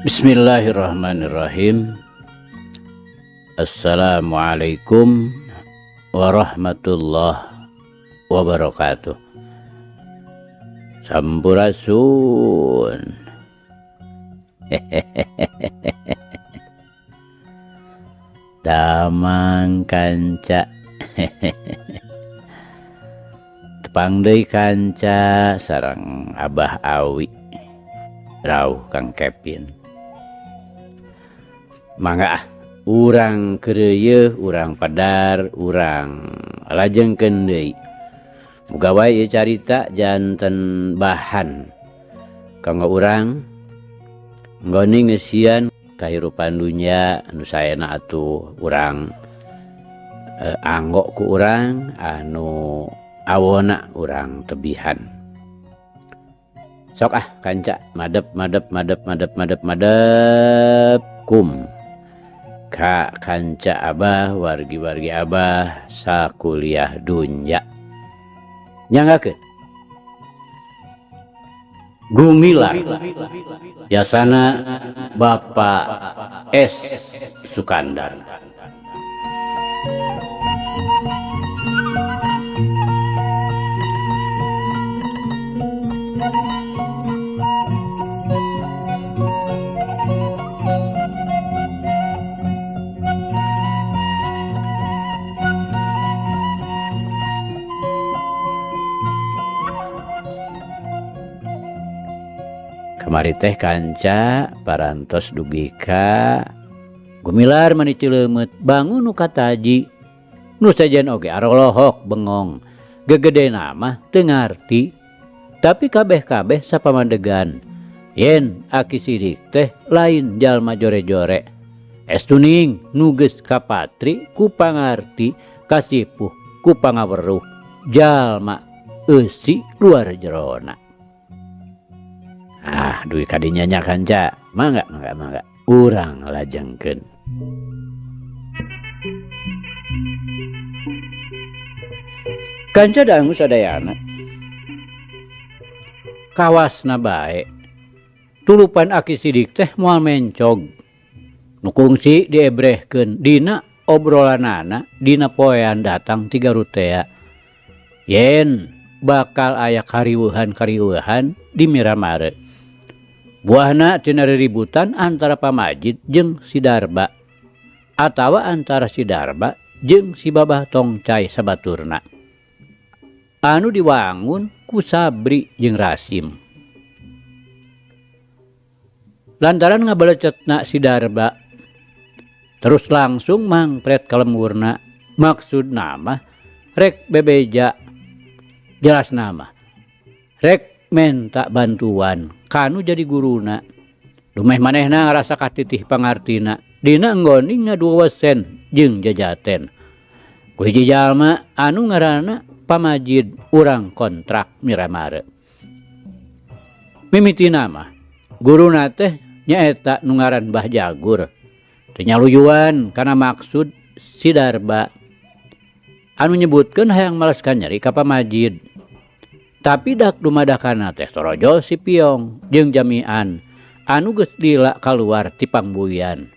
Bismillahirrahmanirrahim. Assalamualaikum warahmatullahi wabarakatuh. Sampurasun. Damang kanca. Tepang deui kanca sareng Abah Awi. Rauh Kang Kepin. Mangga urang keureuy, urang padar, urang lajengkeun deui. Muga wae ieu carita janten bahan kanggo urang nggoni ngeusian kahirupan dunya anu saena atuh urang anggo ku urang anu awona urang tebihan. Sok kanca madep kum ka kanca Abah wargi-wargi Abah sakuliah dunya. Nyanggakeun Gumilar yasana Bapak S. Sukandar. Kamari teh kanca parantos dugi ka Gumilar mani cileumeut bangun nu kataji nu sajen oge arolohok bengong gegedena mah teu ngarti tapi kabeh-kabeh sapamandegan yen aki sidik teh lain jalma jore-jore estuning nu geus kapatri ku pangarti kasipuh ku pangaweruh jalma eusi luar jerona. Duit kadinya nya kanca, mangga. Urang lajengkeun. Kanca dangu sadayana. Kawasna bae. Tulupan aki sidik teh moal mencog. Nu kungsi diebrehkeun dina obrolanana dina poean datang 3 rutea. Yen bakal aya kariweuhan di Miramare. Buahna cenah riributan antara Pamajid jeung si Darba atawa antara si Darba jeung si Babah Tongcai sabaturna anu diwangun ku Sabri jeung Rasim. Lantaran ngabalecetna si Darba terus langsung mangpret ka lemburna maksudna mah rek bebeja jelas nama rek menta bantuan kanu jadi guruna lumeh manehna ngarasa katitih pangartina dina enggoning ngaduwesen jeung jajaten ku hiji jalma anu ngaranna Pamajid urang kontrak Miramare. Mimitina mah guruna teh nyaeta nu ngaran Mbah Jagur teu nyaluyuan kana maksud si Darba anu nyebutkeun hayang maleskan nyeri ka Pamajid. Tapi dak dumadakana teh Torojo si Piong jeung Jamian anu geus lila kaluar ti pangbuyan.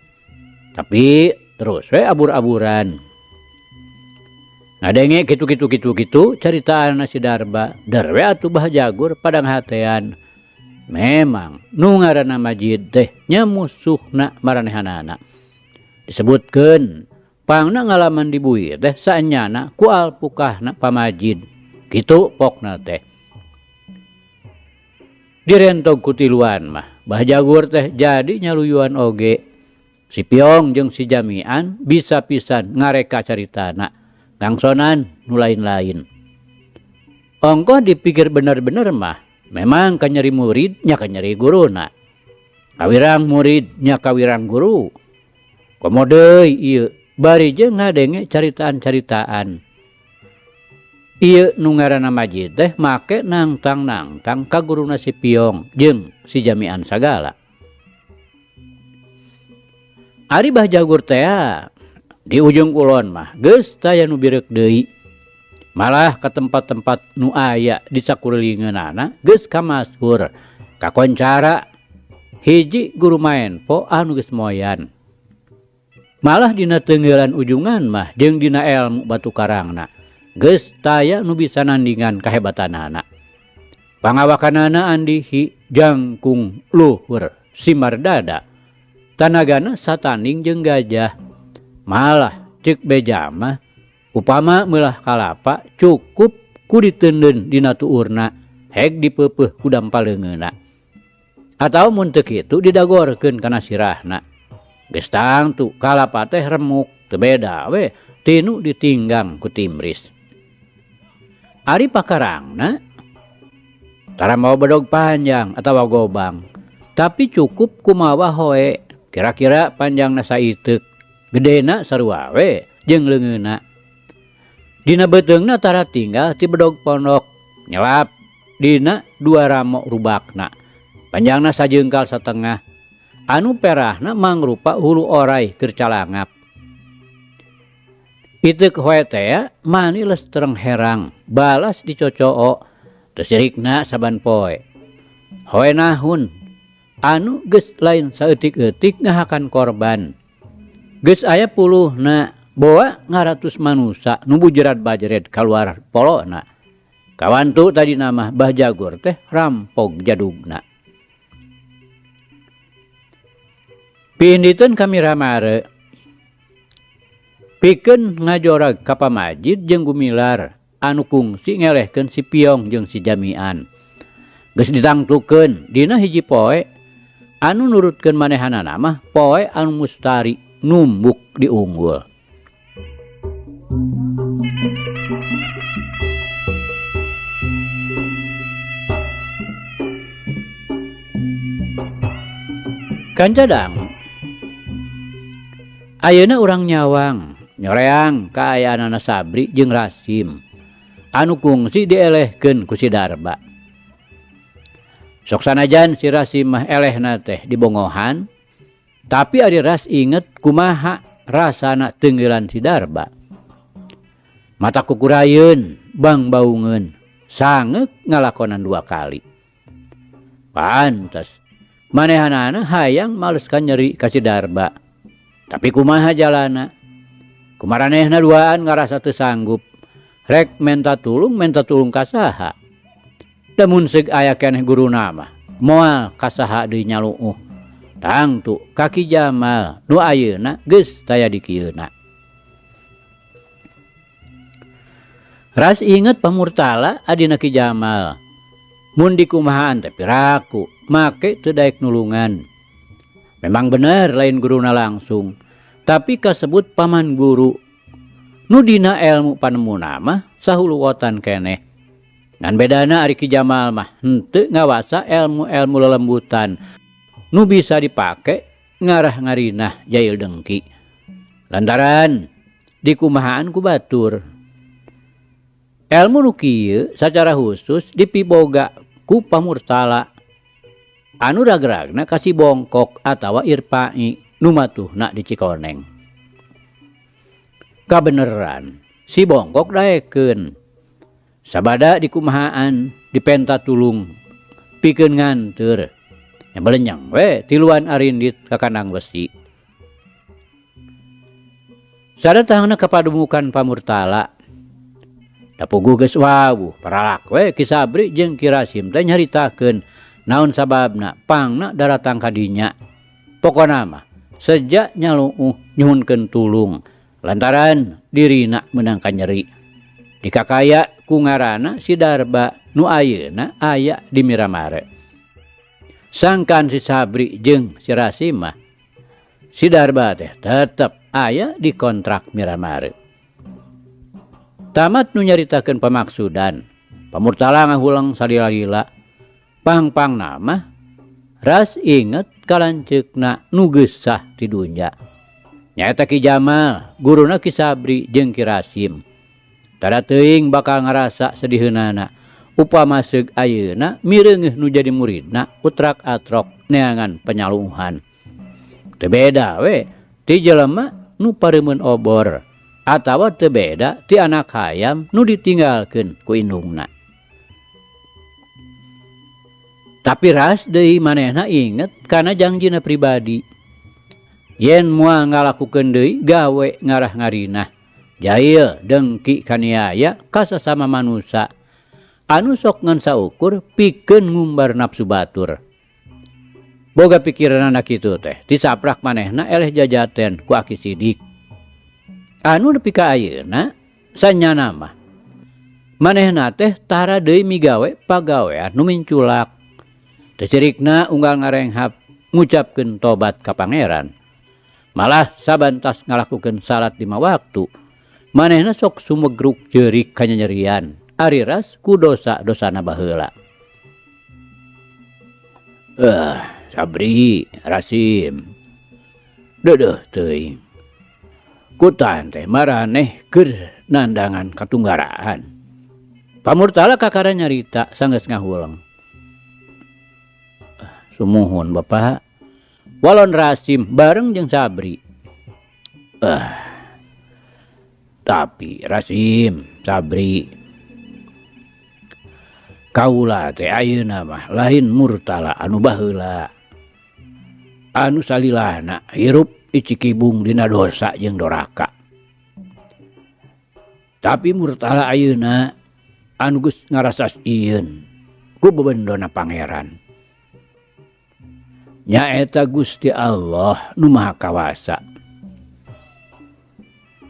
Tapi terus we abur-aburan. Ngadenge kitu caritaanna si Darba dar we atuh Mbah Jagur padang hatean. Memang nu ngaranna Majid teh nya musuhna maranehanana. Disebutkeun pangna ngalaman di buih teh saenyana ku alpukahna Pamajid. Kitu pokna teh. Direntog kutiluan mah Mbah Jagur teh jadi nyaluyuan oge. Si Piong jeung si Jamian bisa pisan ngareka caritana ngangsonan nu lain-lain. Ongkoh dipikir bener-bener mah memang kanyeri murid nya kanyeri guruna. Kawirang murid nya kawirang guru. Komo deui ieu bari jeung ngadenge caritaan-caritaan. Ieu nu ngaranna Majid teh make nangtang ka guruna si Piong jeung si Jamian sagala. Ari Mbah Jagur teh di ujung kulon mah geus taya nu birek deui. Malah ke tempat-tempat nu aya di sakulilingeunana geus kamasyhur kakoncara hiji guru main po anu geus moyan. Malah dina teungeulan ujungan mah jeung dina ilmu batu karangna geus taya nu bisa nandingan kahebatanana. Pangawakanana andihi jangkung luhur simardada. Tanagana satanding jeung gajah. Malah ceuk beja mah upama meulah kalapa cukup ku diteundeun dina tuurna heg dipeupeuh ku dampaleungeuna. Atawa mun teu kitu didagorkeun kana sirahna. Geus tangtu kalapa teh remuk teu beda we tinu ditinggang ku timris. Ari pakarangna tara mau bedog panjang atawa gobang, tapi cukup kumawa hoe, kira-kira panjangna saeuteuk, gedena sarua we jeung leungeunna. Dina beuteungna tara tinggal ti bedog pondok, nyelap dina 2 ramo rubakna, panjangna sajeungkal satengah, anu perahna mangrupa hulu orai keur calangap. Iteuk hoe teh mani lestreng herang, balas dicocoo, teu sirikna saban poe. Hoe nahun, anu geus lain saeutik-eutik ngahakan korban. Geus aya puluhna boa ngaratus manusa nu bujeret-bajeret kaluar polona. Kawantu tadi nama Bah Jagur teh rampog jadugna. Pinditeun ka Miramare pikeun ngajorag ka Pamajid jeung Gumilar anu kungsi ngelehkeun si Piong jeung si Jamian. Geus ditangtukeun dina hiji poe anu nurutkeun manehanana mah poe anu mustari numbuk diunggul. Kancadang ayeuna urang nyawang nyoreang kaayaanana Sabri jeung Rasim anu kungsi dielehkeun ku si Darba. Sok sanajan si Rasim mah elehna teh dibongohan, tapi ari Ras inget kumaha rasana teungeulan si Darba. Mata kukurayeun, bang baungeun, sangeuk ngalakonan 2 kali. Pantes manehanana hayang maleskan nyeri ka si Darba. Tapi kumaha jalana? Kumaranehna duaan ngarasa teu sanggup. Rek menta tulung ka saha? Da mun seug aya keneh guruna mah moal ka saha deui nyaluuh. Tangtu Kaki Jamal nu ayeuna geus taya di kieuna. Ras inget pamurtala adina Ki Jamal. Mun dikumahaan teh piraku, make teu daek nulungan. Memang bener lain guruna langsung, tapi kasebut paman guru. Nu dina ilmu panemuna mah sahuluwotan keneh. Ngan bedana ari Ki Jamal mah henteu ngawasa ilmu-ilmu lelembutan nu bisa dipake ngarah ngarinah jail dengki. Lantaran dikumahaan ku batur. Ilmu nu kieu sacara khusus dipiboga ku pamurtala anu ragragna ka si Bongkok atawa Irpai nu matuhna di Cikoneng. Kabeneran si Bongkok daekeun sabada dikumahaan dipenta tulung pikeun nganteur nya balenyang we tiluan arindit ka kandang besi. Sadatangna ka pademukan pamurtala dapuguh geus wawuh paralak we Ki Sabri jeung Ki Rasim teh nyaritakeun naon sababna pangna daratang ka dinya. Pokona mah sejak nyaluuh nyuhunkeun tulung lantaran dirina meunang ka nyeri. Dikakaya ku ngaranna si Darba nu ayeuna aya di Miramare. Sangkan si Sabri jeung si Rasim mah si Darba teh tetep aya di kontrak Miramare. Tamat nu nyaritakeun pamaksudan, pamurtala ngahulang salila-lila. Pang-pang nama Ras inget kalanceukna nu geus sah ti dunya. Nyaeta Ki Jamal, guruna Ki Sabri jeung Ki Rasim. Tada teuing bakal ngarasa sediheunana upama seug ayeuna mireungeuh nu jadi muridna utrak-atrok neangan penyaluhan. Teu beda we ti jelema nu pareumeun obor atawa teu beda ti anak hayam nu ditinggalkeun ku indungna. Tapi ras deui manehna inget kana jangjina pribadi. Yen moal ngalakukeun deui gawe ngarah ngarinah. Jail dengki kaniaya ka sasama manusia anu sok ngan saukur pikeun ngumbar nafsu batur. Boga pikiran anak kitu teh disaprak manehna eleh jajaten ku aki sidik. Anu nepi ka ayeuna sanyana mah manehna teh tara deui migawe pagawean nu minculak. Teu cirikna unggal ngarenghap ngucapkeun tobat ka pangeran. Malah sabantas ngalakukeun salat 5 waktu. Manehna sok sumegruk jeurik kanyanyerian ari ras ku dosa-dosana baheula. Sabri, Rasim. Deuh teuing. Kutaan teh maraneh keur nandangan katunggaraan. Pamurtala kakara nyarita sanggeus ngahuleng. Sumuhun Bapak. Walon Rasim bareng jeung Sabri. Tapi Rasim, Sabri, kaula teh ayeuna mah lain murtala anu baheula. Anu salilahna hirup icikibung dina dosa jeung doraka. Tapi murtala ayeuna anu geus ngarasasieun ku bebendona pangeran. Nyaeta Gusti Allah nu Maha Kawasa.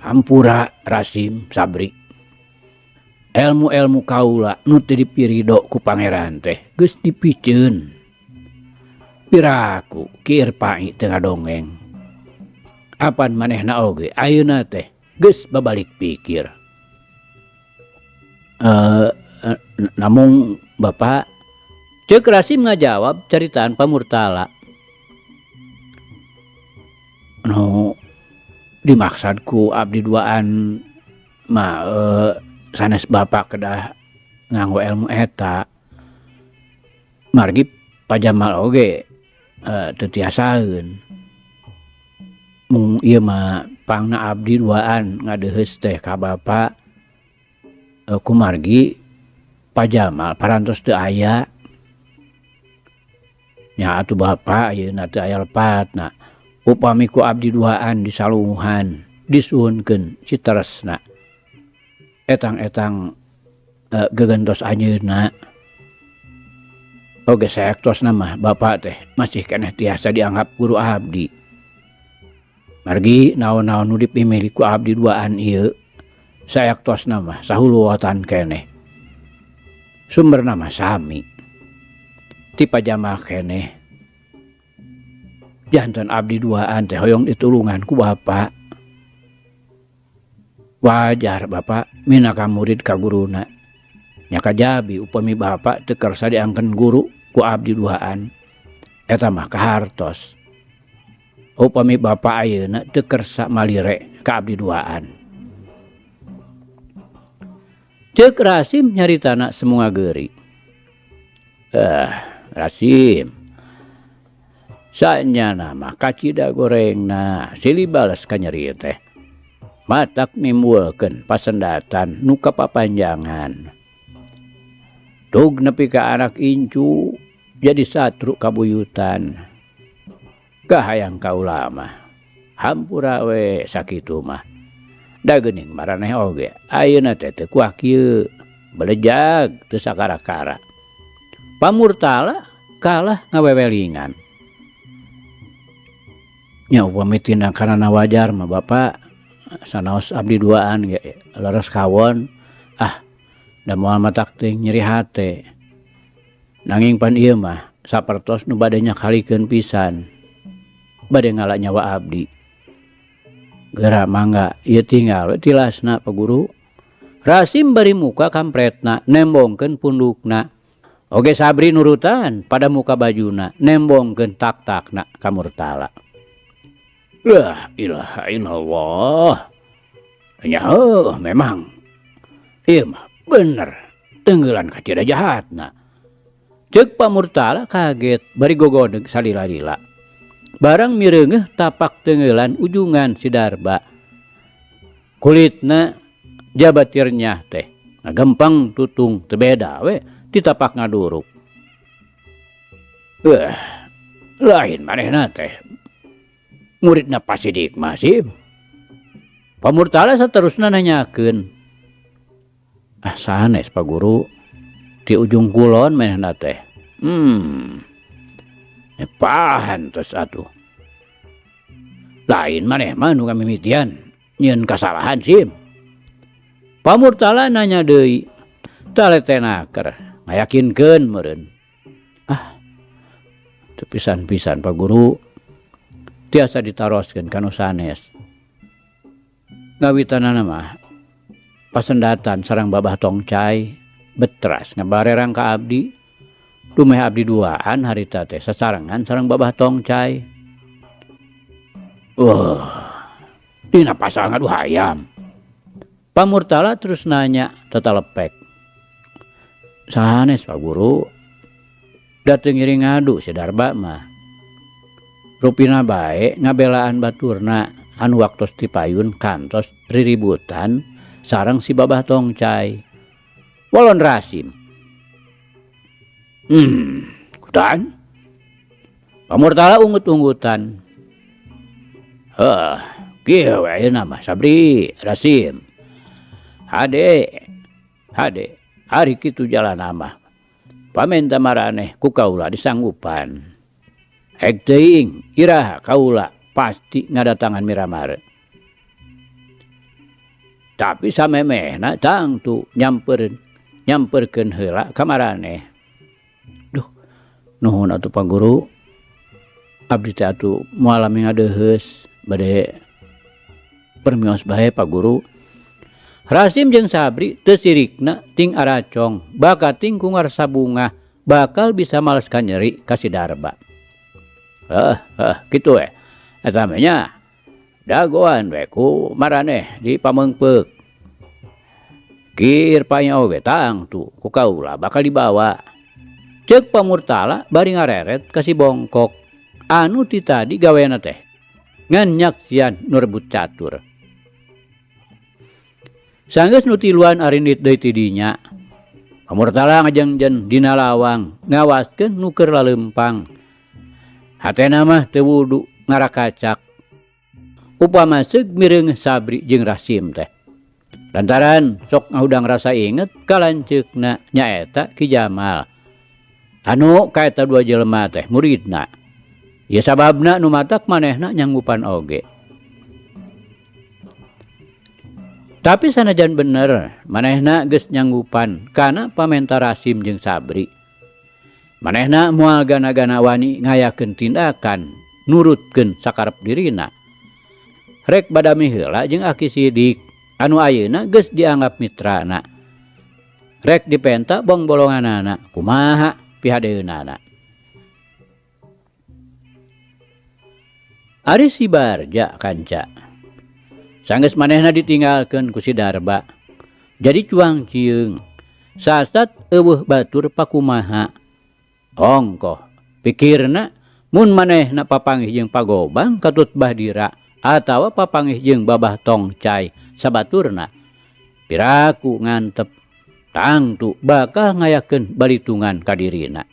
Hampura Rasim, Sabri. Ilmu-ilmu kaula nu teu dipirido ku pangeran teh geus dipiceun. Piraku ki Irpai teu ngadongeng. Apan manehna oge ayeuna teh geus babalik pikir. Namung Bapak, ceuk Rasim ngajawab caritaan pamurtala. No dimaksudku abdi duaan mah sanes Bapak kedah nganggo ilmu eta margi pajamal oge teu tiasaeun. Mung ieu mah pangna abdi duaan ngadeuheus teh ka Bapak ku margi pajamal parantos teu aya. Nya atuh Bapak ayeuna teu aya lepatna. Upami ku abdi duaan disalunguhan disuhunkeun citaresna etang-etang gegentos anjeunna oge saektosna mah Bapak teh masih keneh tiasa dianggap guru abdi. Margi naon-naon nu dipimili ku abdi duaan ieu saektosna mah sahuluwatan keneh. Sumberna mah sami. Ti pajamal keneh. Janten abdi duaan teh hoyong ditulungan ku Bapak. Wajar Bapak minaka murid ka guruna. Nya kajabi upami Bapak teu kersa diangkeun guru ku abdi duaan. Eta mah kahartos. Upami Bapak ayeuna teu kersa malire ka abdi duaan. Ceuk Rasim nyaritana semua geuri. Rasim. Sanyana mah kacida gorengna silih bales ka nyeri teh. Matak nimbulkeun pasendatan nu kapapanjangan. Tug nepi ka anak incu jadi satru kabuyutan. Kahayang kaula mah hampura we sakitu mah. Da geuning maraneh oge ayeuna teh teu kuah kieu belejag teu sakara-kara. Pamurtala kalah ngawewelingan. Nya upami tindakanna wajar mah Bapak sanaos abdi duaan ge leres kawon da moal matak teuing nyeri hate. Nanging pan ieu mah sapertos nu bade nyakalikeun pisan bade ngalak nyawa abdi. Geura mangga ieu tinggal we tilasna Pak Guru. Rasim bari muka kampretna nembongkeun pundukna. Oge Sabri nurutan pada muka bajuna nembongkeun tak-takna ka murtala. La ilaha illallah. Nya memang ieu mah bener tenggelan kacida jahatna. Ceuk pamurtala kaget bari gogodeg salila-lila. Barang mireungeuh tapak tenggelan ujungan si Darba. Kulitna jabatirnya teh ngagempang tutung teu beda we ti tapak ngaduruk. Eh, lain manehna teh muridna Pasidik mah Sim. Pamurtala saterusna nanyakeun, ah sanes Pak Guru di ujung kulon manehna teh. Pahan tos atuh. Lain maneh mah nu kamimitian nyieun kasalahan Sim. Pamurtala nanya deui, taletenaker ngayakinkeun meureun. Ah, teu pisan-pisan Pak Guru tiasa ditaroskeun kanu sanes. Ngawitanana mah pasendatan sareng Babah Tongcai betras ngabarerang ka abdi. Dumeh abdi duaan harita teh sasarengan sareng Babah Tongcai. Dina pasal ngadu hayam. Pamurtala terus nanya tatalepek. Sanes Pak Guru? Dateng ngiring ngadu si Darba mah. Rupina bae ngabelaan baturna anu waktos ti payun kantos riributan sareng si Babah Tongcai. Walon Rasim. Kudan? Pamurtala ungut-unggutan. Kieu we nama Sabri, Rasim. Hade, hari kitu jalan nama. Pamenta maraneh ku kaula disanggupan. Hek teuing iraha kaula pasti ngadatangan miramare. Tapi samemehna tangtu nyamperkeun heula ka maraneh. Duh, nuhun atuh Pak Guru. Abdi teh atuh moal lami ngadeuheus bade permios bae Pak Guru. Rasim jeung Sabri teu sirikna ting aracong, bakat ting ku ngarsa bunga, bakal bisa maleskan nyeri ka si Darba. Kitu we. Eta mah nya dagoan we ku maraneh di pameungpeuk. Kir panya oge tangtu ku kaula bakal dibawa. Ceuk Pamurtala bari ngareret ka si Bongkok. Anu ti tadi gaweana teh ngan nyaksian nu rebut catur. Sanggeus nu tiluan arindit deui ti dinya. Pamurtala ngajengjen dina lawang ngawaskeun nu keur laleumpang. Hatena mah teu wudu ngarakacak. Upama seug mireung Sabri jeung Rasim teh. Lantaran sok ngahudang rasa inget kalanceukna nyaeta Ki Jamal. Anu kaeta dua jelema teh muridna. Ya sababna nu matak manehna nyanggupan oge. Tapi sanajan bener manehna geus nyanggupan kana pamenta Rasim jeung Sabri. Manehna moal gana-gana wani ngayakeun tindakan nurutkeun sakarep dirina. Rek badami heula jeung Aki Sidik anu ayeuna geus dianggap mitrana. Rek dipenta bong bolonganana kumaha pihadeunana. Ari si Barja kanca. Sanggeus manehna ditinggalkeun ku si Darba. Jadi cuang cieung. Sasat eueuh batur pakumaha. Ongkoh pikirna mun manehna papanggih jeung pagobang katut Bahdira atawa papanggih jeung Babah Tongcai sabaturna. Piraku ngantep tangtu bakal ngayakeun balitungan ka dirina.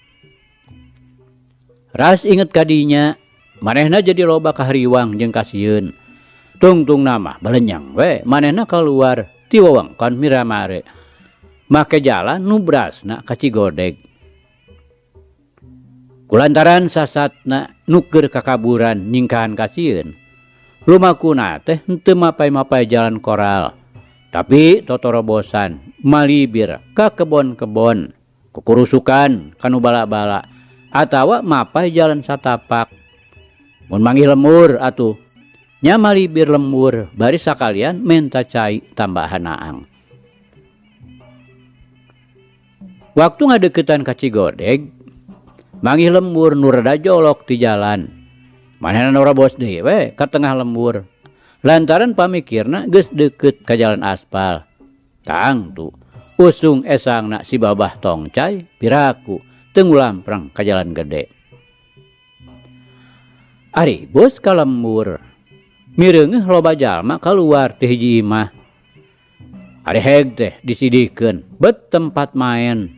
Ras inget kadinya manehna jadi loba kahariwang jeung kasieun. Tungtung nama balenyang we manehna keluar ti wewengkon Miramare. Make jalan nu brasna ka Cigodeg. Kulantaran sasatna nuker kakaburan nyingkahan kasieun. Lumakuna teh henteu mapai-mapai jalan koral. Tapi totorobosan malibir ka kebon-kebon, kukurusukan kanu bala-bala atawa mapai jalan satapak. Mun manggih lemur atuh nya malibir lemur bari sakalian menta cai tambahan naang. Waktu ngadeukeutan ka Cigodeg manggih lembur nu rada jolok ti jalan. Manehna norobos deui we ka tengah lembur. Lantaran pamikirna geus deukeut ka jalan aspal. Tangtu usung esangna si Babah Tongcai piraku teu ngulamprang ka jalan gede. Ari bos ka lembur mireungeuh loba jalma kaluar ti hiji imah. Ari heg teh disidihkeun bet tempat main.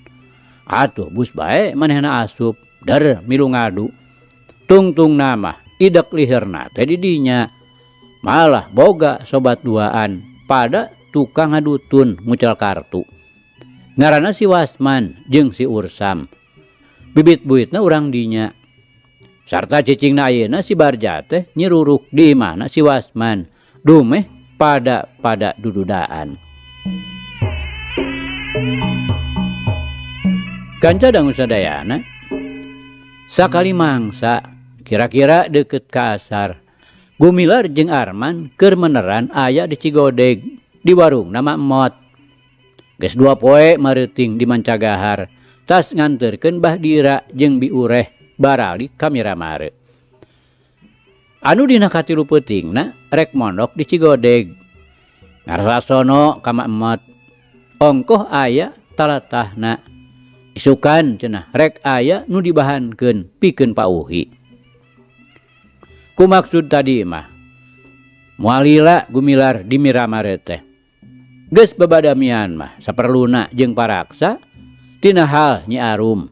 Atuh bus bae manehna asup Der milu ngadu. Tungtung nama idek liherna teh didinya. Malah boga sobat duaan pada tukang ngadutun mucal kartu. Ngaranna si Wasman jeung si Ursam. Bibit buitna urang dinya. Sarta cicingna ayeuna si Barja teh nyiruruk di mana si Wasman. Dumeh pada dududaan. Kanca dangu sadayana sakali mangsa kira-kira deket ka asar Gumilar jeung Arman keur meneran aya di Cigodeg di warung nama Emot. Geus 2 poe mareuting di Mancagahar tas nganterkeun Bahdira jeung Biureh barali ka Miramare. Anu dina katilu peutingna rek mondok di Cigodeg. Ngarsasono ka Emot. Ongkoh aya talatahna. Isukan cenah rek aya nu dibahankeun pikeun pauhi. Ku maksud tadi mah moalila Gumilar di Miramare teh. Geus babadamian mah saperluna jeung paraksa tina hal Nyi Arum.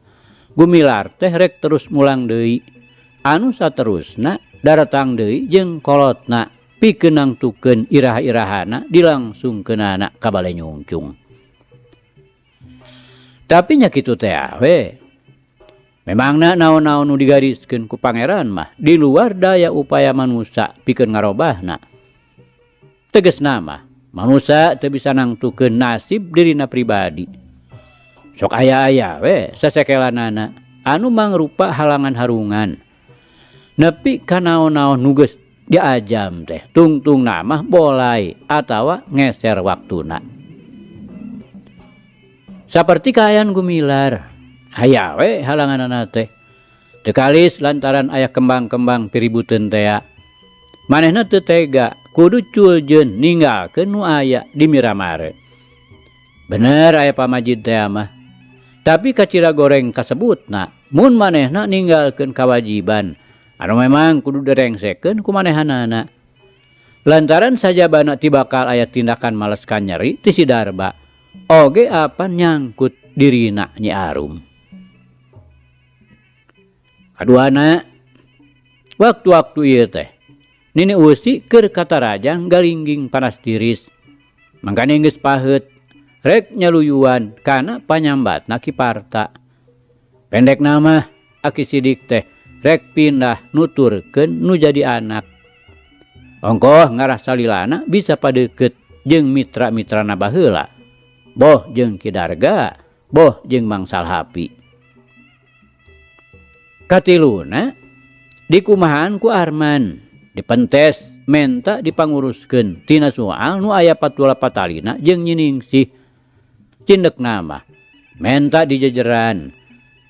Gumilar teh rek terus mulang deui. Anu saterusna daratang deui jeung kolotna pikeun nangtukeun irah-irahana dilangsungkeunana ka Balai Nyungcung. Tapi nya kitu teh we. Memangna naon-naon nu digariskeun ku pangeran mah di luar daya upaya manusia pikeun ngarobahna. Tegesna mah manusia teu bisa nangtukeun nasib dirina pribadi. Sok aya-aya we sasekelanana anu mangrupa halangan harungan. Nepi ka naon-naon nu geus diajam teh tungtungna mah bolai atawa ngeser waktuna. Saperti kaayaan Gumilar, aya we halanganana teh. Teu kalis lantaran aya kembang-kembang piributeun teh. Manehna teu tega, kudu culjeun ninggalkeun nu aya di Miramare. Bener aya pamajid teh mah. Tapi kacira goreng kasebutna, mun manehna ninggalkeun kawajiban, anu memang kudu direngsekeun ku manehanana. Lantaran sajabana ti bakal aya tindakan maleskan nyeri ti si Darba. Oge apa nyangkut dirina Nyi Arum. Kaduana waktu-waktu ieu teh Nini Usi keur katarajang galingging panas tiris. Mangkana geus paheut rek nyaluyuan kana panyambatna Ki Parta. Pendek nama Aki Sidik teh rek pindah nuturkeun nu jadi anak. Ongkoh ngarah salilana bisa padeukeut jeung mitra-mitrana baheula. Boh jeung Ki Darga, boh jeung Mangsal Hapi. Katiluna dikumahan ku Arman, dipentes menta dipanguruskeun tina soal nu aya patula patalina jeung Nyi Ningsih. Cindekna mah menta dijejeran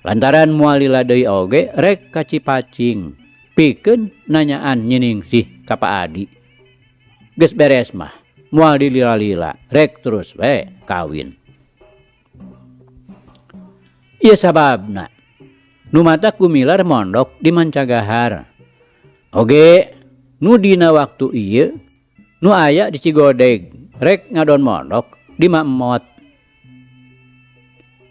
lantaran moalila deui oge rek kacipacing pikeun nanyaan Nyi Ningsih ka Pak Adi. Geus beres mah moal dilila-lila rek terus we kawin. Ieu sababna nu matak Gumilar mondok di Mancagahar. Oge nu dina waktu ieu nu aya di Cigodeg rek ngadon mondok di Mamot.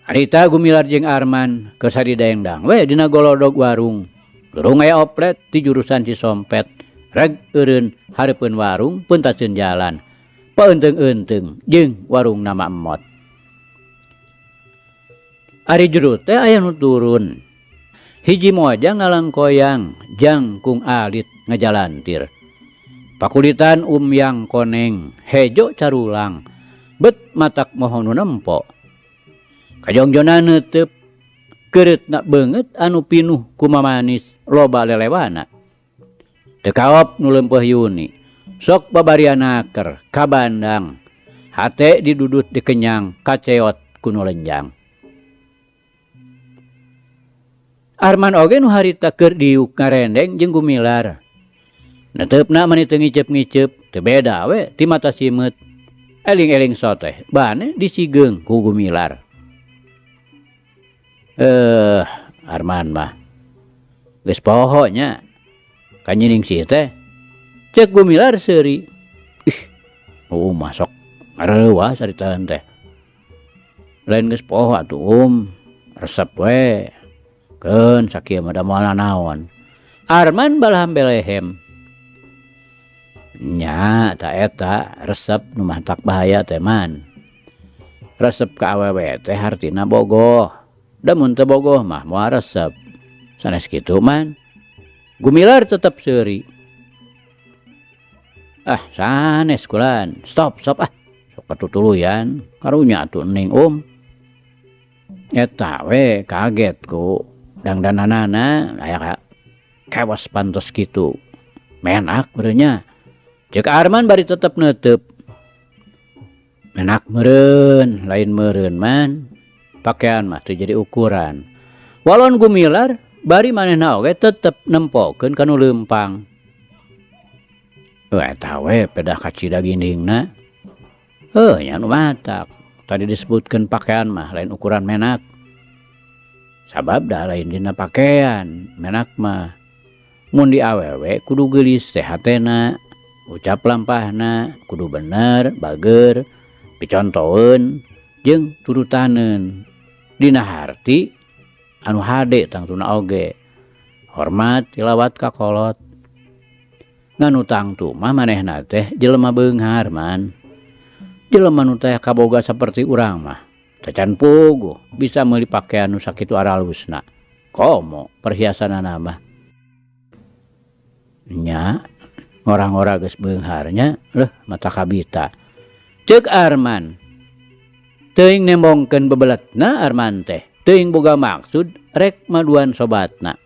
Harita Gumilar jeung Arman keur sadidaengdang we dina golodog warung. Lurung aya oplet ti jurusan Cisompet rek eureun hareupeun warung peuntaseun jalan. Paeunteng-eunteng jeung warung nama Emot. Ari jero teh aya nu turun. Hiji mojang ngalangkoyang jangkung alit ngajalantir. Pakulitan umyang koneng hejo carulang bet matak mohon nu nempo. Kajongjonan neuteup keureutna beungeut anu pinuh ku mamanis loba lelewana. Teu kaop nu leumpeuh Yuni. Sok babarianaker kabandang hate didudut dikenyang kaceot kuno lenjang. Arman oge nu harita keur diuk ngarendeng jeung Gumilar. Neteupna mani teu ngicep-ngicep teu beda we ti mata simeut. Eling-eling soteh bane disigeung ku Gumilar. Arman mah geus poho nya ka Nyi Ningsih teh. Cek Gumilar seuri. Masok ngareuwah saritaeun teh. Lain geus poho atuh resep we. Keun sakieu mah da moal naon. Arman balaham belehem. Nya ta eta resep nu mantak bahaya teh man. Resep ka awewe teh hartina bogoh. Da mun teu bogoh mah moal resep. Sanes kitu man. Gumilar tetep seuri. Ah sanes kulan. Stop ah. Sok katutuluyan. Karunya atuh ning Eta we kaget ku. Dangdananana aya kewas pantos gitu. Menak berenya. Cek Arman bari tetep neuteup. Menak meureun, lain meureun man. Pakaian mah teu jadi ukuran. Walon gumilar bari manehna oge tetep nempokeun ka nu leumpang. Eta we pedah kacida gindingna. Nya nu matak. Tadi disebutkeun pakaian mah lain ukuran menak. Sabab dah lain dina pakaian, menak mah mun di awewe kudu geulis teh hatena, ucap lampahna kudu bener, bager, picontoeun jeung turutaneun. Dina harti anu hade tangtuna oge. Hormat tilawat ka kolot. Nganu tangtu mah manehna teh jelema beunghar man. Jelema nu teh kaboga saperti urang mah tacan puguh bisa meuli pakaian nu sakitu aralusna. Komo perhiasanana mah. Nya orang-orang geus beungharnya leuh mata kabita. Ceuk Arman. Teuing nembongkeun bebeletna Arman teh. Teuing boga maksud rek maduan sobatna.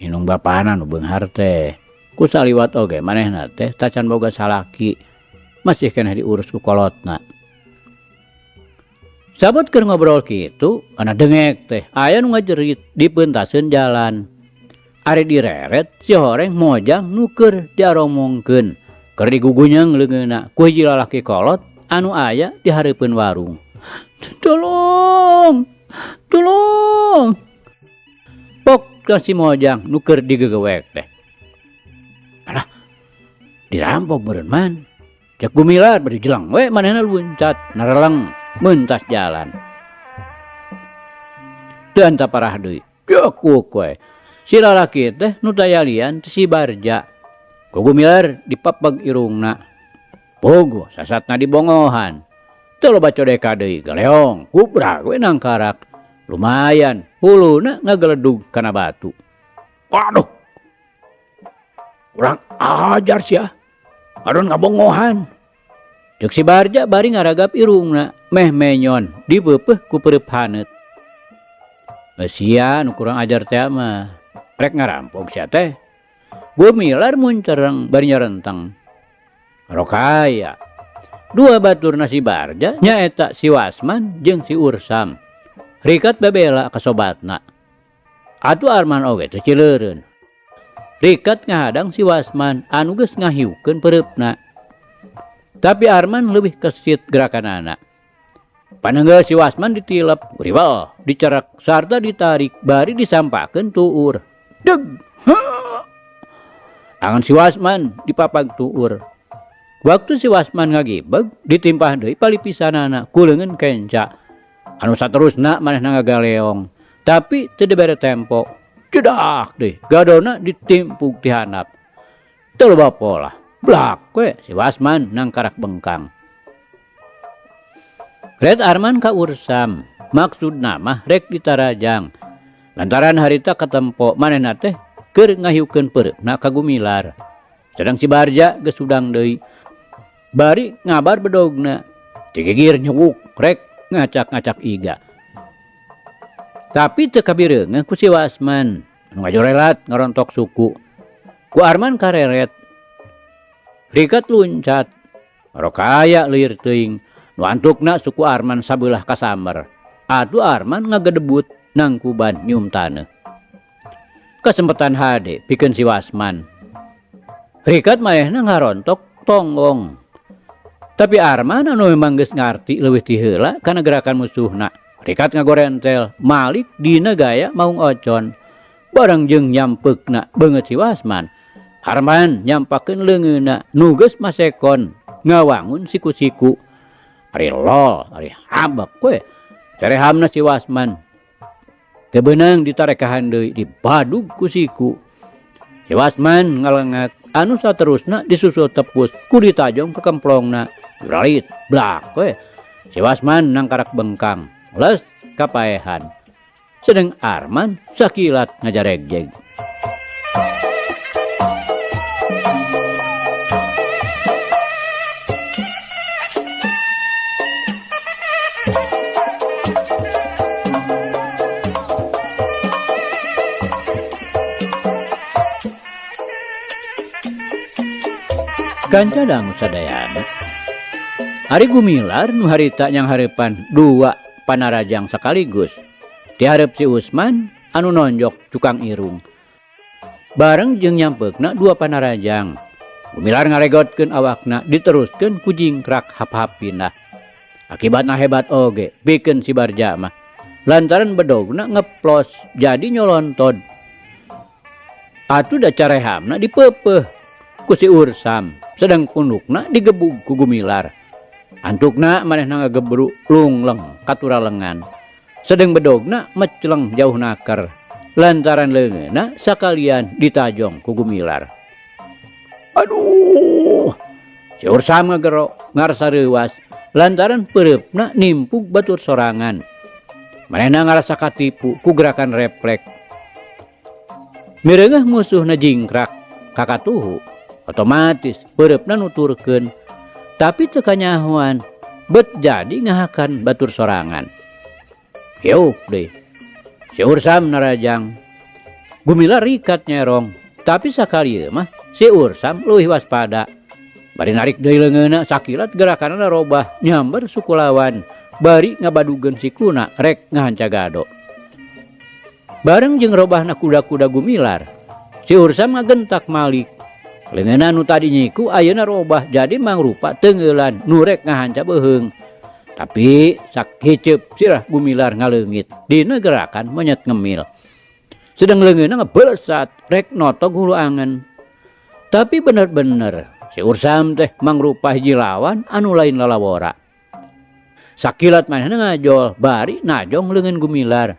Inung bapana nu beunghar teh. Ku saliwat oge manehna teh tacan boga salaki. Masih keneh diurus ku kolotna. Sabot keur ngobrol kitu, ana dengek teh. Aya nu ngajerit di peuntaseun jalan. Ari direret si horeng mojang nu keur diaromongkeun. Keur digugunyeng leungeunna ku hiji lalaki kolot anu aya di hareupeun warung. Tolong! Tolong! Pok ka si mojang nu keur digegewek teh. Alah, dirampok beureun man. Cek gumilar bari jelang we manehna luncat nareleng mentas jalan. Teu anta parah deui. Jekuk we. Si lalaki teh nu tayalian si Barja. Ku gumilar dipapeg irungna. Pogo sasatna dibongohan. Teu loba codeka deui galeong kubrag we nangkarak. Lumayan huluna ngageledug kana batu. Waduh. Kurang ajar sia. Adon ngabongohan. Cek si Barja bari ngaragap irungna meh menyon dibeupeuh ku peureup haneut. Sia nu kurang ajar teh mah rek ngarampok sia teh. Gumilar muncereng bari nyarenteng. Rokaya. Dua baturna si Barja nyaeta si Wasman jeung si Ursam. Rikat babela ka sobatna. Atuh Arman oge teu cileureun. Rikat ngahadang si Wasman anu geus ngahiukeun peureupna. Tapi Arman lebih kesit gerakanana. Panenggeul si Wasman ditilep, riwal, dicerak sarta ditarik bari disampakeun tuur. Deg. Angan si Wasman dipapag tuur. Waktu si Wasman ngagibeg ditimpah deui palipisanana ku leungeun kenca. Anu saterusna manehna ngagaleong, tapi teu dibere tempo. Cedak deh, gadona ditimpuk di handap. Teu loba pola, blak we si Wasman nangkarak bengkang. Red Arman ka Ursam, maksudna mah rek ditarajang. Lantaran harita katempo manehna teh keur ngahiukeun peureupna ka Gumilar. Sedang si Barja geus udang deui. Bari ngabar bedogna, tigigir nyewuk rek ngacak-ngacak iga. Tapi teu kabireungeun ku si Wasman, nu ngajorelat ngarontok suku. Ku Arman kareret. Rikat luncat. Rokaya lieur teuing. Nu antukna suku Arman sabeulah kasamber. Atuh Arman ngagedebut nang kuban nyium taneuh. Kasempetan hade pikeun si Wasman. Rikat manehna ngarontok tonggong. Tapi Arman anu memang geus ngarti leuwih ti heula kana gerakan musuhna. Rikat ngagorentel Malik dina gaya maung ocon. Bareng jeung nyampeukna beungeut si Wasman. Arman nyampakeun leungeunna nu geus masekon ngawangun siku-siku. Ari lol, ari habak we. Carehamna si Wasman. Teu beunang ditarekahan deui dibadug ku siku. Si Wasman ngalengat anu saterusna disusul tepus ku ditajong ke kemplongna. Juralit blak we. Si Wasman nangkarak bengkang les kapaehan. Sedeng Arman sakilat ngajaregjeg. Kanca dangu sadayana. Ari Gumilar nu harita nyang hareupan dua panarajang sekaligus. Dihareup si Usman anu nonjok cukang irung. Bareng jeung nyampeukna dua panarajang. Gumilar ngaregotkeun awakna diteruskeun ku jingkrak hap-hapina. Akibatna hebat oge pikeun si Barja mah. Lantaran bedogna ngeplos jadi nyolontod. Atuh da carehamna dipeupeuh ku si Ursam. Sedang pundukna digebug ku Gumilar. Antukna manehna ngagebru lungleng katura lengan. Sedang bedogna mecleng jauh nakar. Lantaran leungeunna sakalian ditajong ku Gumilar. Aduh! Si Ursam ngagero ngarasa reuwas lantaran peureupna nimpug batur sorangan. Manehna ngarasa katipu ku gerakan refleks. Mireungeuh musuhna jingkrak kakatuhu. Otomatis peureupna nuturkeun tapi teu kanyahoan bet jadi ngahakan batur sorangan. Yeuh deui. Si Ursam narajang. Gumilar rikat nyerong tapi sakalieu mah si Ursam leuwih waspada. Bari narik deui leungeunna sakilat gerakanna robah nyamber suku lawan bari ngabadugeun sikuna rek ngahanca gado. Bareng jeung robahna kuda-kuda Gumilar si Ursam ngagentak malik. Leungeunna nu tadi nyiku ayeuna robah jadi mangrupa teungeulan nu rek ngahanca beuheung. Tapi sak hiceup sirah Gumilar ngaleungit dina gerakan monyet ngemil. Sedang leungeunna ngebelesat rek notog hulu angen. Tapi bener-bener si Ursam teh mangrupa hiji lawan anu lain lalawora. Sakilat manehna ngajol bari najong leungeun Gumilar.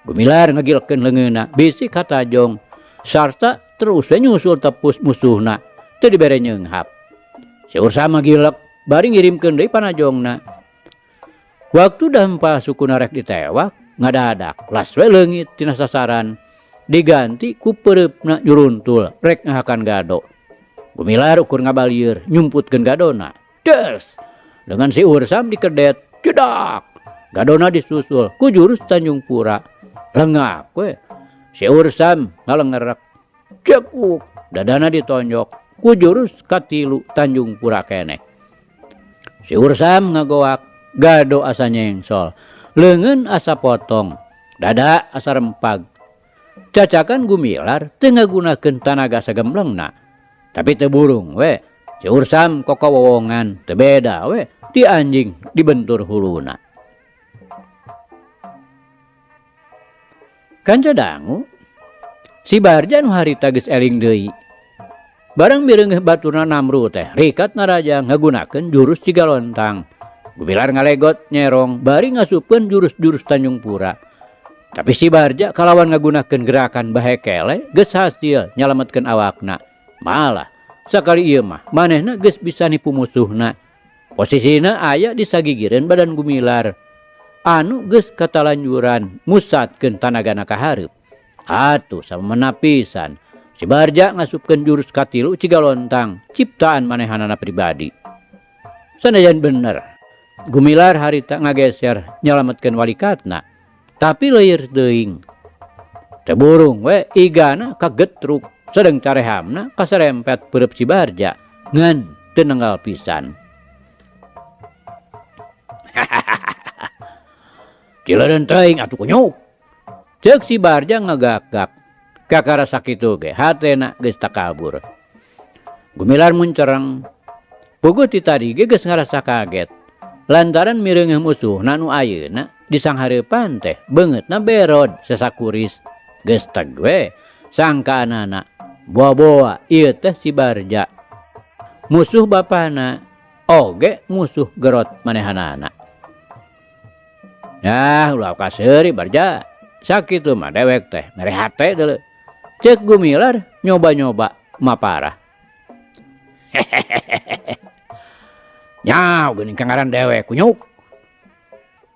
Gumilar ngagilkeun leungeunna bisi katajong sarta terus nyusul tepus musuhna teu dibere nyeunghap. Si Ursam ngagilek bari ngirimkeun deui panajongna. Waktu dampa sukuna rek ditewak ngadadak las we leungit tina sasaran diganti ku peureupna nyuruntul rek ngahakan gado. Gumilar ukur ngabalieur nyumputkeun gadona. Des! Dengan si Ursam dikedet cedak. Gadona disusul ku jurus Tanjung Pura. Lengak we. Si Ursam ngalengerek cekuk dadana ditonjok ku jurus katilu Tanjung Pura keneh. Si Ursam ngagoak gado asa nyengsol, leungeun asa potong, dada asa rempag. Cacakan Gumilar teu ngagunakeun tanaga sagemblengna, tapi teu burung we. Si Ursam kokowowongan teu beda we ti anjing dibentur huluna. Kanca dangu si Barja nu harita geus eling deui. Bareng mireungeuh baturna Namru teh rikat naraja ngagunakeun jurus Cigalontang. Gumilar ngalegot nyerong bari ngasupkeun jurus-jurus Tanjung Pura. Tapi si Barja kalawan ngagunakeun gerakan bahekele geus hasil nyalametkeun awakna. Malah sakali ieu mah manehna geus bisa nipu musuhna. Posisina aya di sagigireun badan Gumilar. Anu geus katalanjuran musatkeun tanagana ka hareup. Atuh samemena pisan si Barja ngasupkeun jurus katilu Cigalontang ciptaan manehanana pribadi. Sanajan bener Gumilar harita ngageser nyalametkeun walikatna, tapi leuir teuing. Teu burung we igana kagetruk sedeng carehamna kaserempet peureub si Barja ngan teu nenggal pisan. Cileureun teuing atuh kunyuk. Ceuk si Barja ngagagak. Kakara sakitu ge hatena geus takabur. Gumilar muncereng. Puguh ti tadi ge geus ngarasa kaget. Lantaran mireungeuh musuhna nu ayeuna di sanghareupan teh beungeutna berod sasakuris. Geus teg we sangkaanana boa-boa ieu teh si Barja. Musuh bapana oge musuh gerot manehanana. Yah ulah kaseuri Barja. sakitu mah dewek teh mere hate deuleu. Cek Gumilar nyoba-nyoba mah parah. Nyau geuning kangaran dewek kunyuk.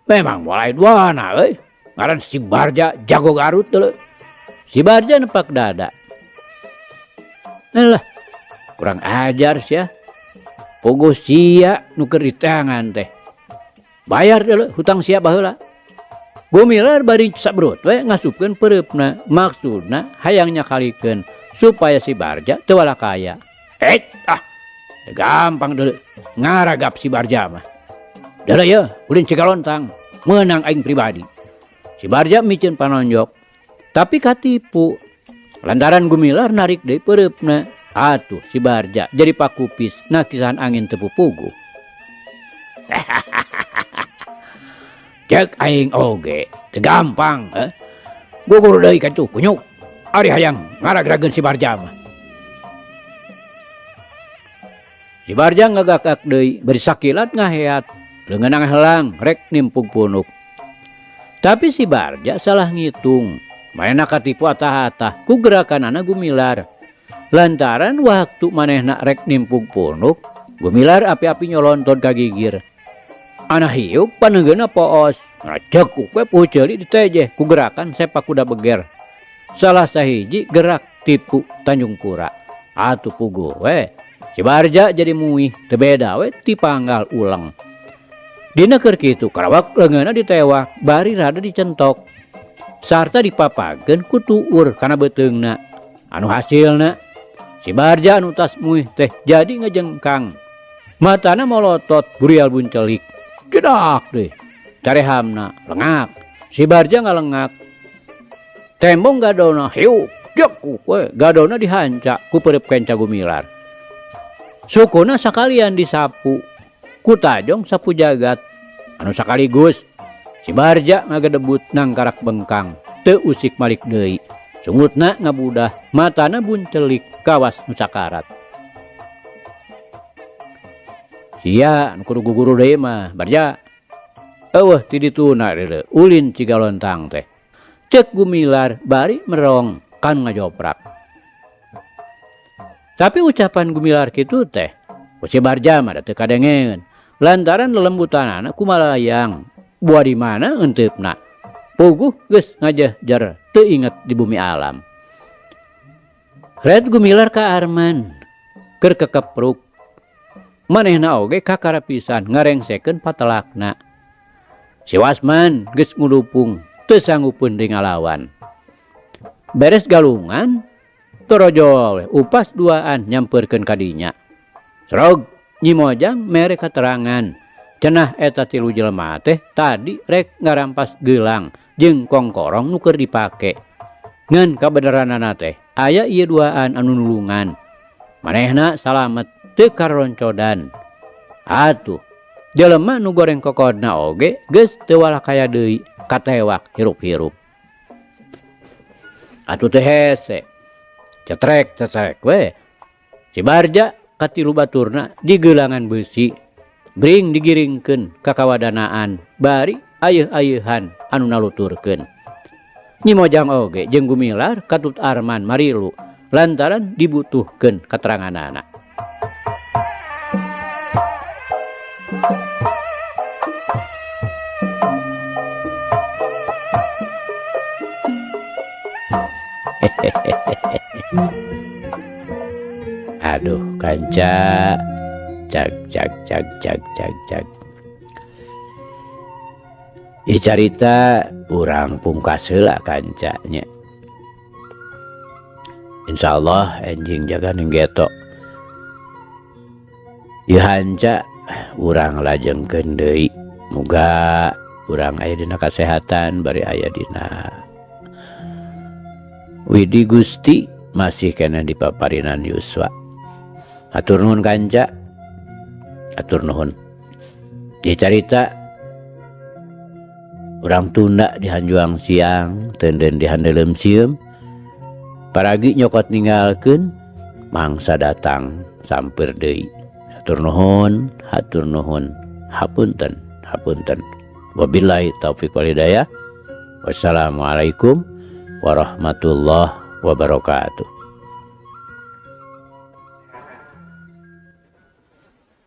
Memang mulai duana euy. Ngaran si Barja jago Garut deuleu. Si Barja nepak dada. Lah, kurang ajar sia. Pogo sia nu keur di tangan teh. Bayar deuleu hutang sia baheula. Gumilar bari sabrut we ngasupkeun pereupna, maksudna hayang nyakalikeun supaya si Barja teu wala kaya. Gampang deuleu ngaragap si Barja mah. Deuleu ye, ulin Cigalontang, meunang aing pribadi. Si Barja micieun panonjok, tapi katipu. Lantaran Gumilar narik deui pereupna. Atuh si Barja jadi pakupis na kisahan angin teu pupugu. Cek aing oge teu gampang, gugur deui ka tuh kunyuk. Ari hayang ngaragrageun si Barja mah. Si Barja ngagakak deui bari sakilat ngaheat, leungeunna helang rek nimpug punuk. Tapi si Barja salah ngitung, manehna katipu atah-atah ku gerakanana Gumilar. Lantaran waktu manehna rek nimpug punuk, Gumilar api-api nyolonton ka gigir. Ana hiuk panenggeuna poos, cekuk we pueuh ceuli ditejeh ku gerakan sepak kuda beger. Salah sahiji gerak tipu Tanjung Pura. Atuh puguh we. Si Barja jadi muih teu beda we ti panggal uleng. Dina keur kitu karawak leungeunna ditewak bari rada dicentok. Sarta dipapageun ku tuur kana beuteungna. Anu hasilna si Barja anu tas muih teh jadi ngejengkang. Matana molotot burial buncelik. Cedak deh. Carehamna lengak. Si Barja ngalengak. Tembong gadona hiuk jekuk we. Gadona dihanca ku pereup kenca Gumilar. Sukuna sakalian disapu ku Tajong sapu jagat. Anu sakaligus si Barja ngagedebut nang karak bengkang. Teu usik malik deui. Sungutna ngabudah, matana buncelik kawas nu sakarat. Sia nu kudu guguru deui mah Barja. Eueuh ti dituna deuleu ulin Cigalontang teh. Cek Gumilar bari merong kan ngajoprak. Tapi ucapan Gumilar kitu teh si Barja mah teu kadengeun. Lantaran lelembutanana kumalayang. Buah di mana enteupna. Puguh geus ngajehjer teu inget di bumi alam. Red Gumilar ka Arman keur kekepruk. Manehna oge kakara pisan ngarengsekeun patelakna. Si Wasman geus ngudupung teu sanggupeun deui ngalawan. Beres galungan torojol upas duaan nyampeurkeun ka dinya. Srog Nyi Mojang mere katerangan cenah eta tilu jelema teh tadi rek ngarampas gelang jeung kongkorong nu keur dipake. Ngan kabeneranana teh aya ieu duaan anu nulungan. Manehna salamet teu karoncodan. Atuh jelema nu goreng kokodna oge geus teu walakaya deui katewak hirup-hirup. Atuh teh hese cetrek we. Si Barja katilu baturna di geulangan besi. Bring digiringkeun ka kawadanaan bari ayeuh-ayeuhan anu naluturkeun. Nyi Mojang oge jeung Gumilar katut Arman marilu lantaran dibutuhkeun kateranganana. Aduh kanca cak. Ieu carita urang pungkas heula kancanya. Insyaallah enjing jaga nenggeto. Ieu hanca urang lajengkeun deui. Muga urang aya dina kasehatan bari aya dina widi Gusti masih kena dipaparinan yuswa. Hatur nuhun kanca. Atur nuhun. Ieu carita urang tunda di Hanjuang siang, tenden di handeuleum sieum. Paragi nyokot ninggalkeun, mangsa datang samper deui. Hatur nuhun, hapunten. Wabillahi taufiq wal hidayah. Wassalamualaikum warahmatullahi wabarakatuh.